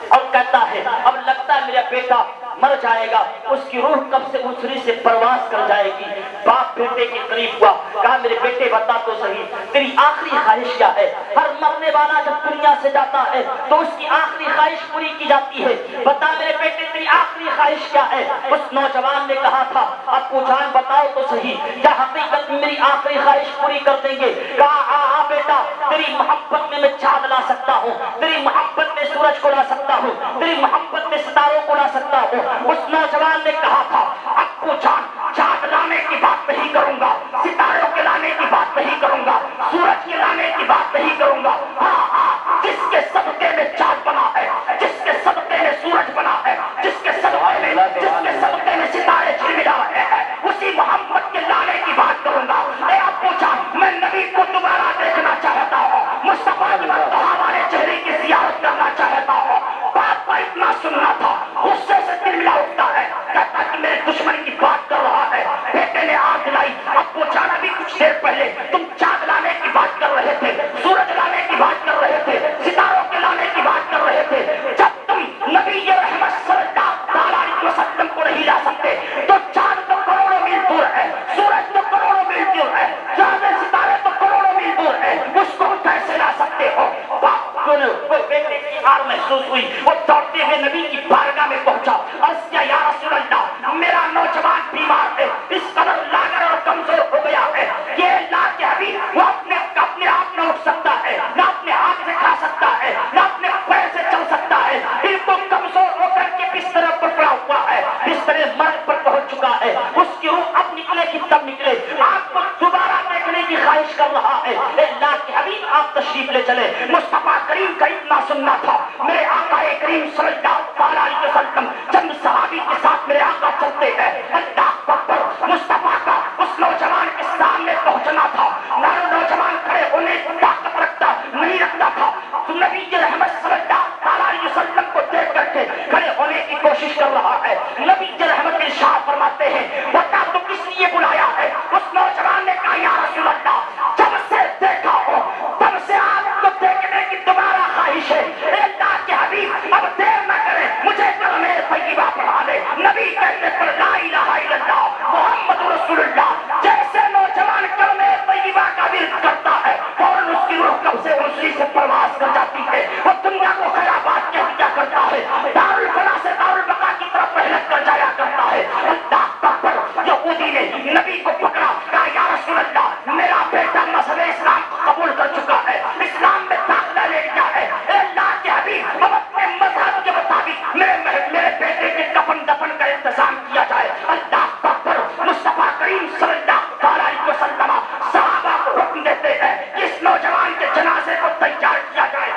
اور کہتا ہے اب لگتا ہے میرا بیٹا مر جائے گا، اس کی روح کب سے اسری سے پرواز کر جائے گی۔ باپ بیٹے کے قریب ہوا، کہا میرے بیٹے بتا تو صحیح تیری آخری خواہش کیا ہے؟ ہر مرنے والا جب دنیا سے جاتا ہے تو اس کی آخری خواہش پوری کی جاتی ہے، بتا میرے بیٹے تیری آخری خواہش کیا ہے؟ اس نوجوان نے کہا تھا ابو جان بتاؤ تو صحیح کیا حقیقت میں میری آخری خواہش پوری کر دیں گے؟ کہا ہاں ہاں بیٹا، تیری محبت میں چاند لا سکتا ہوں، تیری محبت میں سورج کو لا سکتا ہوں، تیری محبت میں ستاروں کو لا سکتا ہوں۔ اس نوجوان نے کہا تھا ابو جان چاند لانے کی بات نہیں کروں گا، ستاروں کے لانے کی بات نہیں کروں گا، سورج کے لانے کی بات نہیں کروں گا، ہاں ہاں جس کے صدقے میں چاند بنا ہے، جس کے صدقے میں سورج بنا ہے، جس کے صدقے میں ستارے جھلملا رہے ہیں، اسی محمد کے لانے کی بات کروں گا۔ اے ابو جان میں نبی کو دوبارہ دیکھنا چاہتا ہوں، مصطفیٰ کی ہمارے چہرے کی زیارت کرنا چاہتا ہوں۔ باپ کا اتنا سننا تھا، غصے سے دل ملا اٹھتا ہے، کہتا کہ میرے دشمن کی بات کر رہا ہے۔ بیٹے نے آنکھ لائی، ہے اے اللہ کے حبیب آپ تشریف لے چلے. مصطفیٰ کریم کا اتنا سننا تھا میرے آقا کریم صلی اللہ علیہ وسلم چند صحابی کے ساتھ میرے آقا چلتے ہیں. اللہ اکبر. مصطفیٰ کا اس نوجوان کے سامنے پہنچنا تھا. نوجوان کھڑے ہونے کی طاقت رکھتا نہیں رکھتا تھا. نبی رحمت صلی اللہ علیہ وسلم کو دیکھ کر کے کھڑے ہونے کی کوشش کر رہا ہے. نبی رحمت ارشاد فرماتے ہیں بتا تو کس لیے بلایا ہے؟ اس نوجوان نے کہا یا رسول اللہ جب سے دیکھا ہو تب سے آپ کو دیکھنے کی دوبارہ خواہش ہے. اے اللہ کے حبیب اب دیر نہ کرے مجھے کلمہ طیبہ پڑھا دے. نبی کہتے پر لا الہ الا اللہ محمد رسول اللہ. جیسے نوجوان کلمہ طیبہ کا ورد کرتا ہے فوراً اس کی روح کب سے انسلی سے پرواز کر جاتی ہے. وہ دنیا کو خیرات کہہ دیا کرتا ہے. دارالفنا سے دارالبقا کی طرف پہلک کر جایا کرتا ہے. اللہ اکبر. یہودی نے نبی کو پکڑا کہا یا رسول اللہ میرا بیٹا مذہب اسلام کو قبول کر چکا ہے, اسلام میں داخلہ لے لیا ہے. اے اللہ کے حبیب اب اپنے مذہب کے مطابق میرے بیٹے کے کفن دفن کا انتظام کیا جائے. اللہ اکبر. مصطفیٰ کریم صلی اللہ علیہ وسلم صحابہ کو حکم دیتے ہیں اس نوجوان کے جنازے کو تیار کیا جائے.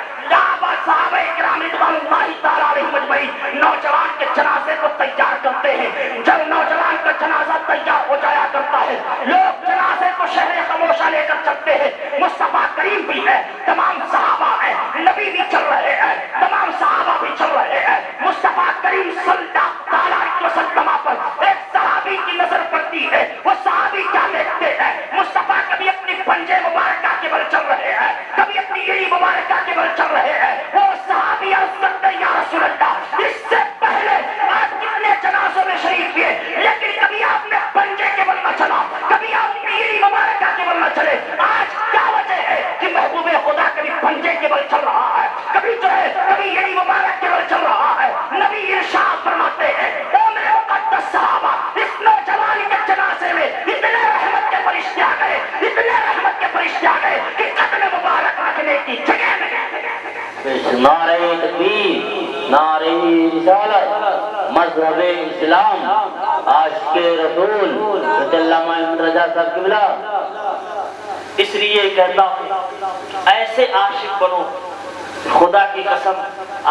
صحابہ کرام رضوان اللہ تعالی علیہم اجمعین نوجوان کے جنازے کو تیار کرتے ہیں. جب نوجوان کا جنازہ تیار ہو جایا کرتا ہے لوگ جنازے کو شہر خاموشہ لے کر چلتے ہیں. مصطفیٰ کریم بھی ہے, تمام صحابہ ہیں, نبی بھی چل رہے ہیں, تمام صحابہ بھی چل رہے ہیں. مصطفیٰ کریم صلی اللہ علیہ وسلم پر ایک صحابی کی نظر پڑتی ہے. وہ صحابی کیا دیکھتے ہیں؟ مصطفیٰ کبھی اپنی پنجے مبارکہ کے بل چل رہے ہیں, کبھی اپنی ایڑی مبارکہ کے بل چل رہے ہیں. وہ صحابی عرض کرتے ہیں یا رسول اللہ اس سے پہلے آپ کتنے جنازوں میں شریک ہوئے لیکن کبھی آپ نے پنجے کے بل نہ چلا, کبھی آپ نے ایڑی مبارکہ کے بل نہ چلے. آج کیا وجہ ہے کہ محبوب خدا کبھی پنجے کے بل چل رہا ہے, کبھی جو ہے کبھی ایڑی مبارک کے بل چل رہا ہے. نبی ارشاد فرماتے ہیں اے میرے مقدس صحابہ اس نوجوان کے جنازے میں اتنے رحمت کے فرشتے آ گئے, اتنے رحمت کے فرشتے آ گئے کہ قدم مبارک رکھنے کی جگہ میں نعرہ تکبیر, نعرہ رسالت, مذہب اسلام, عاشق رسول رضی اللہ عنہ رضا صاحب قبلہ. اس لیے کہتا ہوں ایسے عاشق بنو خدا کی قسم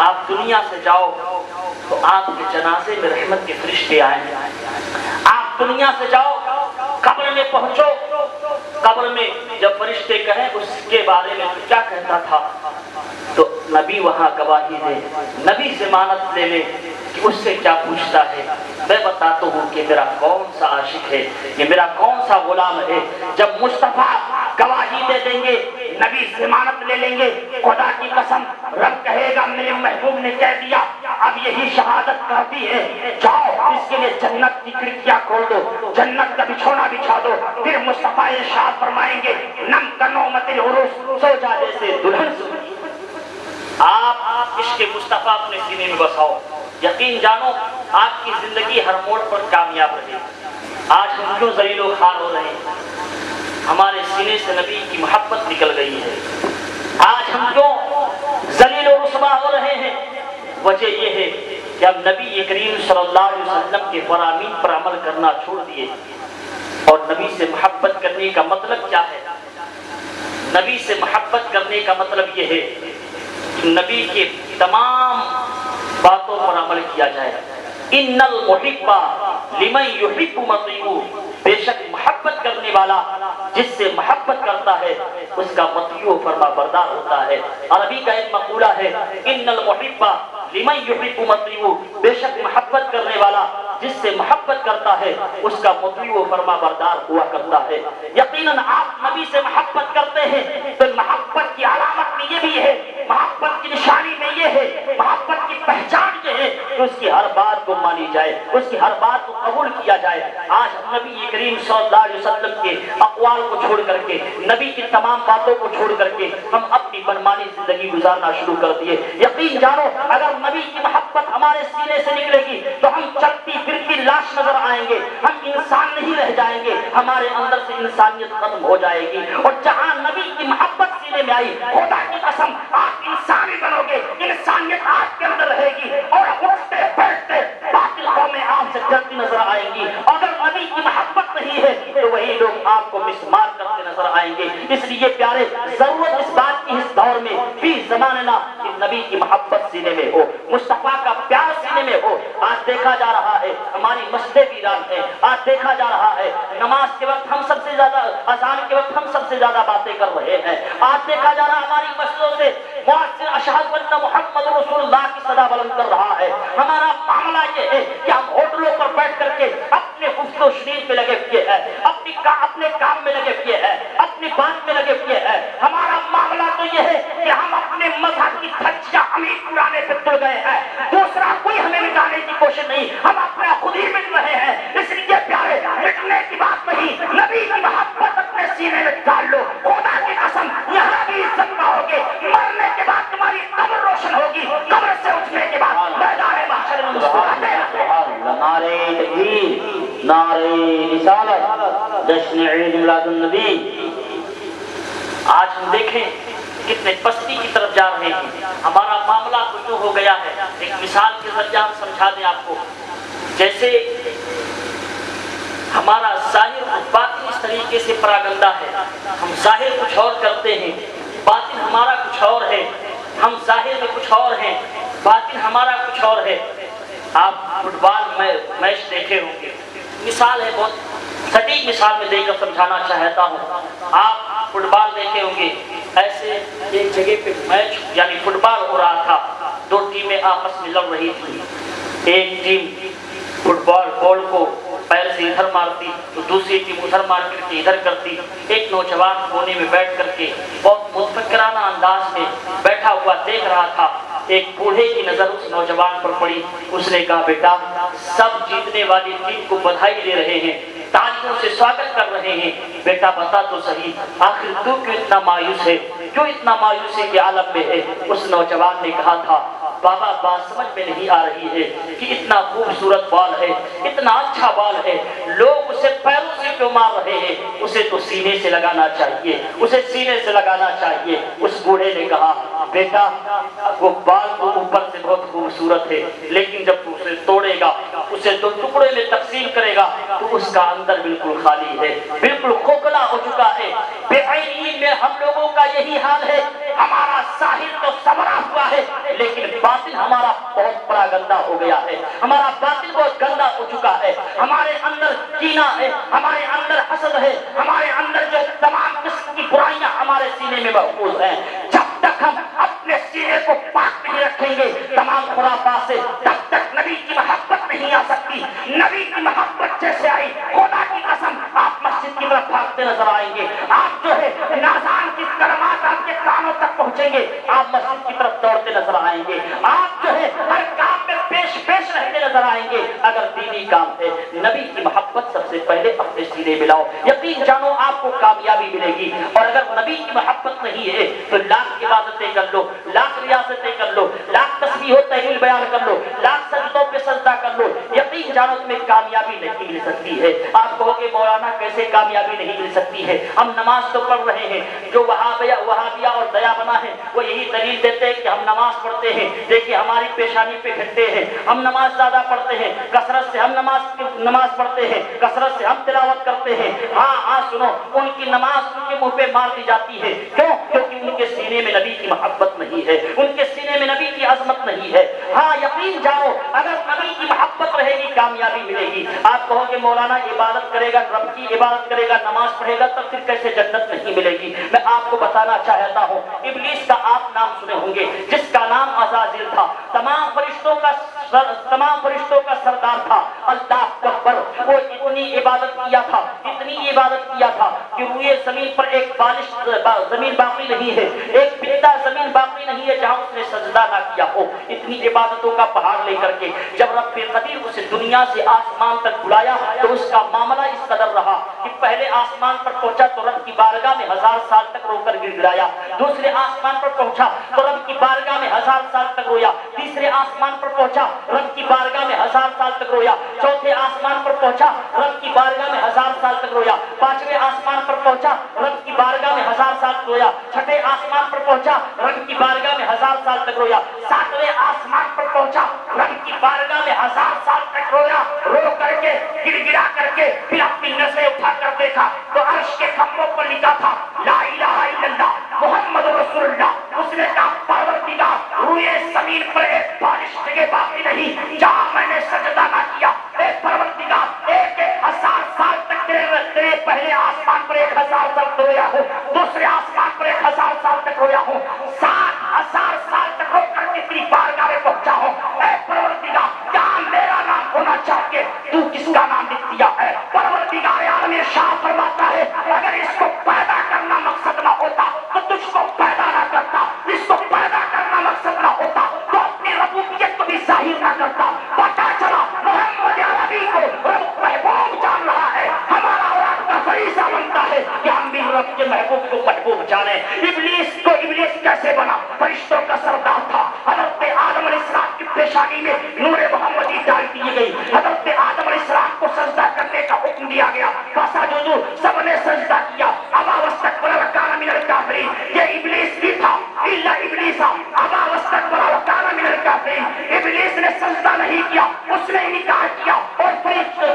آپ دنیا سے جاؤ تو آپ کے جنازے میں رحمت کے فرشتے آئیں. آپ دنیا سے جاؤ قبر میں پہنچو, قبر میں جب فرشتے کہیں اس کے بارے میں کیا کہتا تھا تو نبی وہاں گواہی دے, نبی ضمانت لے لے کہ اس سے کیا پوچھتا ہے. میں بتاتا ہوں کہ میرا کون سا عاشق ہے, یہ میرا کون سا غلام ہے. جب مصطفیٰ گواہی دے دیں گے, نبی ضمانت لے لیں گے, خدا کی قسم رب کہے گا میرے محبوب نے کہہ دیا اب یہی شہادت کافی ہے, جاؤ اس کے لیے جنت کی کھڑکیاں کھول دو, جنت کا بچھونا بچھا دو. پھر مصطفیٰ ارشاد فرمائیں گے نم کا نومت العروس, سو جا جیسے دلہن سو. آپ عشق مصطفیٰ اپنے سینے میں بساؤ, یقین جانو آپ کی زندگی ہر موڑ پر کامیاب رہے. آج ہم کیوں ذلیل و خوار ہو رہے ہیں؟ ہمارے سینے سے نبی کی محبت نکل گئی ہے. آج ہم کیوں ذلیل و رسوا ہو رہے ہیں؟ وجہ یہ ہے کہ ہم نبی کریم صلی اللہ علیہ وسلم کے فرامین پر عمل کرنا چھوڑ دیے. اور نبی سے محبت کرنے کا مطلب کیا ہے؟ نبی سے محبت کرنے کا مطلب یہ ہے کہ نبی کے تمام باتوں پر عمل کیا جائے. ان المحب لمن یحب مطیع, بے شک محبت کرنے والا جس سے محبت کرتا ہے اس کا مطیع فرما بردار ہوتا ہے. عربی کا ایک مقولہ ہے ان المحب لمن یحب مطیع, بے شک محبت کرنے والا جس سے محبت کرتا ہے اس کا مطیع و فرما بردار ہوا کرتا ہے. یقیناً آپ نبی سے محبت کرتے ہیں تو محبت کی علامت میں یہ بھی ہے, محبت کی نشانی میں یہ ہے, محبت کی پہچان یہ ہے کہ اس کی ہر بات کو مانی جائے, اس کی ہر بات کو قبول کیا جائے. آج ہم نبی کریم صلی اللہ علیہ وسلم کے اقوال کو چھوڑ کر کے, نبی کی تمام باتوں کو چھوڑ کر کے ہم اپنی منمانی زندگی گزارنا شروع کر دیے. یقین جانو اگر نبی کی محبت ہمارے سینے سے نکلے گی تو ہم چلتی پھرتی لاش نظر آئیں گے, ہم انسان نہیں رہ جائیں گے, ہمارے اندر سے انسانیت ختم ہو جائے گی. اور جہاں نبی کی محبت سینے میں آئی خدا کی قسم آپ انسان ہی بنو گے, انسانیت آپ کے اندر رہے گی اور اٹھتے بیٹھتے باطل قومیں آپ سے ڈرتی نظر آئیں گی. اگر نبی کی محبت نہیں ہے تو وہی لوگ آپ کو مسمار کرتے نظر آئیں گے. اس لیے پیارے ضرورت اس بات کی اس دور میں بھی زمانہ کہ نبی کی محبت سینے میں ہو، مصطفیٰ کا پیار سینے میں ہو۔ آج دیکھا جا رہا ہے ہماری مسجدیں ویران ہیں، آج دیکھا جا رہا ہے نماز کے وقت ہم سب سے زیادہ، اذان کے وقت ہم سب سے زیادہ باتیں کر رہے ہیں، آج دیکھا جا رہا ہماری مسجدوں سے مؤذن اشہد ان محمد رسول اللہ کی صدا بلند کر رہا ہے۔ ہمارا معاملہ یہ ہے کہ ہم ہوٹلوں پر بیٹھ کر کے اپنے گفت و شنید میں لگے ہوئے ہیں، اپنے کام میں لگے ہوئے ہیں، اپنی بات میں لگے ہوئے ہیں۔ ہمارا معاملہ تو یہ ہے کہ ہم اپنے مذہب کی دھجیاں امیر پرانے پہ تل گئے ہیں، دوسرا کوئی ہمیں مٹانے کی کوشش نہیں، ہم اپنا خود ہی مٹ رہے ہیں۔ اس لیے پیارے مٹنے کی بات نہیں، نبی کی محبت اپنے سینے میں ڈال لو، خدا کی قسم یہاں بھی عزت پاؤ گے، مرنے کے بعد تمہاری قبر روشن ہوگی، قبر سے اٹھنے کے بعد میدان محشر میں مسکراتے رہو۔ نعرہ تکبیر، نعرہ رسالت، جشن عید میلاد النبی۔ آج ہم دیکھیں کتنے پستی کی طرف جا رہے ہیں، ہمارا معاملہ کچھ ہو گیا ہے۔ ایک مثال کے ذریعے ہم سمجھا دیں آپ کو، جیسے ہمارا ظاہر اور باطن اس طریقے سے پراگندہ ہے، ہم ظاہر کچھ اور کرتے ہیں، باطن ہمارا کچھ اور ہے، ہم ظاہر میں کچھ اور ہیں، باطن ہمارا کچھ اور ہے۔ آپ فٹ بال میچ دیکھے ہوں گے، مثال ہے بہت سٹیک مثال میں دے کر سمجھانا چاہتا ہوں۔ آپ فٹ بال دیکھے ہوں گے، ایسے ایک جگہ پہ میچ یعنی فٹ بال ہو رہا تھا، دو ٹیمیں آپس میں لڑ رہی تھی، ایک ٹیم فٹ بال کو پیر سے ادھر مارتی تو دوسری ٹیم ادھر مار کر کے ادھر کرتی۔ ایک نوجوان کونے میں بیٹھ کر کے بہت متفکرانہ انداز میں بیٹھا ہوا دیکھ رہا تھا۔ ایک بوڑھے کی نظر اس نوجوان پر پڑی، اس نے کہا بیٹا سب جیتنے والی ٹیم کو بدھائی دے رہے ہیں، تالیوں سے سواگت کر رہے ہیں، بیٹا بتا تو صحیح آخر تو کیوں اتنا مایوس ہے، کیوں اتنا مایوسی کے عالم میں ہے؟ اس نوجوان نے کہا تھا بابا بات سمجھ میں نہیں آ رہی ہے کہ اتنا خوبصورت بال ہے، اتنا اچھا بال ہے، لوگ اسے پیروں سے کیوں مار رہے ہیں؟ اسے تو سینے سے لگانا چاہیے، اسے سینے سے لگانا چاہیے۔ اس بوڑھے نے کہا بیٹا وہ بال تو اوپر سے بہت خوبصورت ہے، لیکن جب تو اسے توڑے گا، اسے دو ٹکڑے میں تقسیم کرے گا تو اس کا اندر بالکل خالی ہے، بالکل کھوکھلا ہو چکا ہے۔ بے عینی میں ہم لوگوں کا یہی حال ہے، ہمارا ظاہر تو سنورا ہوا ہے لیکن باطن ہمارا بہت بڑا گندا ہو گیا ہے، ہمارا باطن بہت گندا ہو چکا ہے، ہمارے اندر کینہ ہے، ہمارے اندر حسد ہے، ہمارے اندر جو تمام قسم کی برائیاں ہمارے سینے میں محفوظ ہیں۔ جب تک ہم اپنے سینے کو پاک نہیں رکھیں گے تمام خرافات سے، تب تک نبی کی محبت نہیں آ سکتی۔ نبی کی محبت جیسے آئی خدا کی قسم آپ مسجد کی طرف بھاگتے نظر آئیں گے، آپ جو ہے نازان کی کلمات آپ کے کانوں تک پہنچیں گے، آپ مسجد کی طرف دوڑتے نظر آئیں گے، آپ جو ہے ہر کام میں پیش رہتے نظر آئیں گے اگر دینی کام ہے۔ نبی کی محبت سب سے پہلے اپنے سینے میں لاؤ، یقین جانو آپ کو کامیابی ملے گی۔ اور اگر نبی کی محبت نہیں ہے تو لاکھ عبادتیں کر لو، لاکھ ریاستیں کر لو، لاکھ تسبیح و تحلیل بیان کر لو، لاکھ سجدوں پہ سجدہ کر لو، یقین جانو تمہیں کامیابی نہیں مل سکتی ہے۔ آپ کہو گے مولانا کیسے کامیابی نہیں مل سکتی ہے؟ ہم نماز تو پڑھ رہے ہیں، جو وہابیہ اور دیا بنا ہے وہ یہی دلیل دیتے ہیں کہ ہم نماز پڑھتے ہیں، دیکھیے ہماری پیشانی پہ گھٹے ہیں، ہم نماز زیادہ پڑھتے ہیں، کثرت سے ہم نماز پڑھتے ہیں، کثرت سے ہم تلاوت کرتے ہیں۔ ہاں سنو، ان کی نماز ان کے منہ پہ مار دی جاتی ہے، کیوں؟ کیونکہ ان کے سینے میں نبی کی محبت نہیں ہے، ان کے سینے میں نبی کی عظمت نہیں ہے۔ ہاں یقین جانو اگر نبی کی محبت رہے گی کامیابی ملے گی۔ آپ کہو گے مولانا عبادت کرے گا، رب کی عبادت کرے گا، نماز پڑھے گا، تب پھر کیسے جنت نہیں ملے گی؟ میں آپ کو بتانا چاہتا ہوں، ابلیس کا آپ نام سنے ہوں گے جس کا نام عزازیل تھا، تمام فرشتوں کا سردار تھا، اللہ اکبر، وہ اتنی عبادت کیا تھا، اتنی عبادت کیا تھا کہ روئے زمین پر ایک بالش زمین باقی نہیں ہے، ایک بندہ زمین باقی نہیں ہے جہاں اس نے سجدہ نہ کیا ہو۔ اتنی عبادتوں کا پہاڑ لے کر کے جب رب قدیر اسے دنیا سے آسمان تک بلایا تو اس کا معاملہ اس قدر رہا کہ پہلے آسمان پر پہنچا تو رب کی بارگاہ میں 1000 سال تک رو کر گر گڑایا، دوسرے آسمان پر پہنچا تو رب کی بارگاہ میں 1000 سال تک رویا، تیسرے آسمان پر پہنچا رب کی بارگاہ میں 1000 سال تک رویا، چوتھے آسمان پر پہنچا رب کی بارگاہ میں 1000 سال تک رویا، پانچویں آسمان پر پہنچا رب کی بارگاہ میں 1000 سال تک رویا، چھٹے آسمان پر پہنچا رب کی بارگاہ میں 1000 سال تک رویا، ساتویں آسمان پر پہنچا رب کی بارگاہ میں 1000 سال تک رویا، رو کر کے گر گرا کر کے پھر اپنی نظریں اٹھا کر دیکھا تو عرش کے کھمبوں پر لکھا تھا لا الہ الا اللہ محمد رسول اللہ. اس نے کہا پروردگار روئے زمین پر ایک بالش جگہ باقی نہیں جہاں میں نے سجدہ نہ کیا. اے پروردگار ایک 1000 سال تک تیرے پہلے آسمان پر 1000 سال تک رویا ہوں, دوسرے آسمان پر 1000 سال تک رویا ہوں, 7000 سال تک رو کر کے تیری بارگاہ میں پہنچا ہوں. اے پروردگار جہاں میرا نام ہونا چاہیے تو کس کا نام لکھ دیا ہے. پروردگار عالم ارشاد فرماتا ہے اگر اس کو پیدا کرنا مقصد نہ ہوتا تو تجھ کو پیدا نہ کرتا, اس کو پیدا کرنا مقصد نہ ہوتا تو اپنی ربوبیت کو بھی ظاہر نہ کرتا. پتا چلا محمد عربی کو رب محبوب جان رہا ہے. ہمارا اور آپ کا فریضہ بنتا ہے کہ ہم بھی رب کے محبوب کو محبوب جانے. ابلیس کو ابلیس کیسے بنا؟ فرشتوں کا سردار تھا. حضرت آدم علیہ السلام کی پیشانی میں نور محمدی ڈال دی گئی. حضرت آدم علیہ السلام کو سجدہ کرنے کا حکم دیا گیا. فسجدوا سب نے سجدہ کیا. ابا واستكبر وكان من الكافرين. یہ ابلیس بھی تھا الا ابلیس ابا واستكبر وكان من الكافرين. ابلیس نے سجدہ نہیں کیا, اس نے انکار کیا اور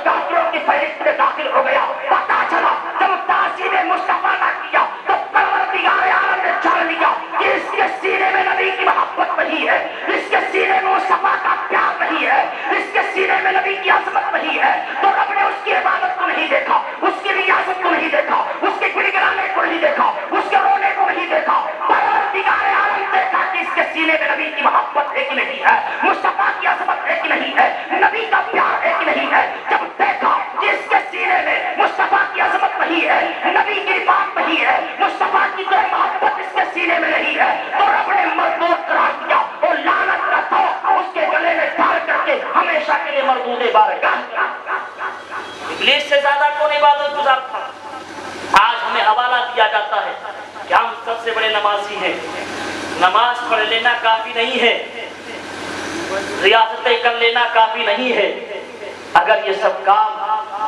کافروں کی فہرست میں داخل ہو گیا. پتا چلا جب تعظیم مصطفیٰ نہ کیا تو پروردگار عالم نے جان لیا کہ اس کے سینے میں نبی کی محبت نہیں ہے, اس کے سینے میں مصطفیٰ کا پیار نہیں ہے, اس کے سینے میں نبی کی عظمت نہیں ہے. تو رب نے اس کی عبادت کو نہیں دیکھا, اس کی ریاست کو نہیں دیکھا, اس کے گڑگڑانے کو نہیں دیکھا, اس کے رونے کو نہیں دیکھا. پروردگار عالم دیکھا کہ اس کے سینے میں نبی کی محبت ہے کہ نہیں ہے, مصطفیٰ کی عظمت ہے کہ نہیں ہے, نبی کا پیار ہے کہ نہیں ہے. جب دیکھا کہ اس کے سینے میں مصطفیٰ کی عظمت نہیں ہے, نبی کی بات نہیں ہے, مصطفیٰ کی جو محبت اس کے سینے میں نہیں ہے, تو رب نے مردود قرار دیا اور لعنت کا توقع اس کے گلے میں ڈال کر کے ہمیشہ کے لیے مردود بارگاہ. ابلیس سے زیادہ کون عبادت گزار تھا؟ آج ہمیں حوالہ دیا جاتا ہے کہ ہم سب سے بڑے نمازی ہیں. نماز پڑھ لینا کافی نہیں ہے, ریاستیں کر لینا کافی نہیں ہے. اگر یہ سب کام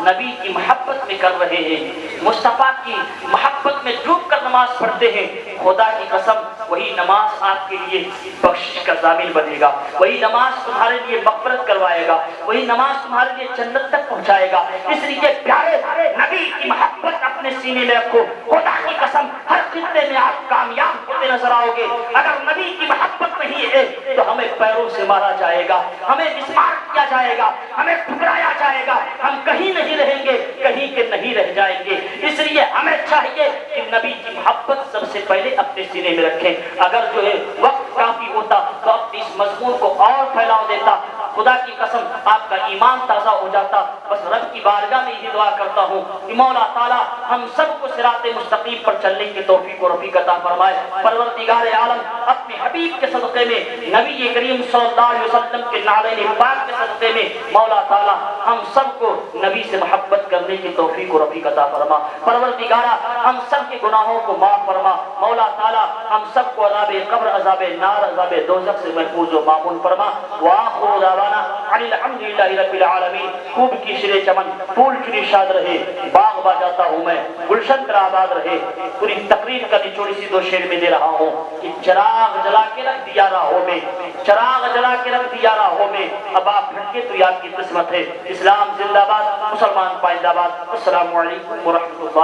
نبی کی محبت میں کر رہے ہیں, مصطفیٰ کی محبت میں ڈوب کر نماز پڑھتے ہیں, خدا کی قسم وہی نماز آپ کے لیے بخشش کا ضامن بنے گا, وہی نماز تمہارے لیے مغفرت کروائے گا, وہی نماز تمہارے لیے جنت تک پہنچائے گا. اس لیے پیارے نبی کی محبت اپنے سینے میں رکھو. خدا کی قسم ہر خطے میں آپ کامیاب ہوتے نظر آؤ گے. اگر نبی کی محبت نہیں ہے تو ہمیں پیروں سے مارا جائے گا, ہمیں مسمار کیا جائے گا, ہمیں ٹھکرایا جائے گا, ہم کہیں نہیں رہیں گے, کہیں کے نہیں رہ جائیں گے. اس لیے ہمیں چاہیے کہ نبی کی محبت سب سے پہلے اپنے سینے میں رکھیں. اگر جو ہے وقت کافی ہوتا تو اپنی اس مضمون کو اور پھیلاؤ دیتا. خدا کی قسم آپ کا ایمان تازہ ہو جاتا. بس رب کی بارگاہ میں یہ دعا کرتا ہوں کہ مولا تعالیٰ ہم سب کو صراط مستقیم پر چلنے کی توفیق و رفیق عطا فرمائے. پروردگار عالم اپنے حبیب کے صدقے میں, نبی کریم صلی اللہ علیہ وسلم کے نالین پاک کے صدقے میں مولا تعالیٰ ہم سب کو نبی سے محبت کرنے کی توفیق و رفیق عطا فرما. پروردگارہ ہم سب کے گناہوں کو معاف فرما. مولا تعالیٰ ہم سب کو عذاب قبر, عذاب نار, عذاب دوزخ سے محفوظ و معمون فرما. وآخر دعوانا ان الحمدللہ رب العالمین. خوب کی شرے چمن پھول چنی شاد رہے, باغ با جاتا ہوں میں, گلشن ترا آباد رہے. پوری تقریر کا نچوڑی سی 2 شعر میں دے رہا ہوں کہ چراغ جلا کے رکھ دیا راہوں میں, چراغ جلا کے رکھ دیا راہوں میں, اب آپ بھٹکے تو یاد کی قسمت ہے. اسلام زندہ باد, مسلمان پائندہ باد. السلام علیکم ورحمۃ اللہ.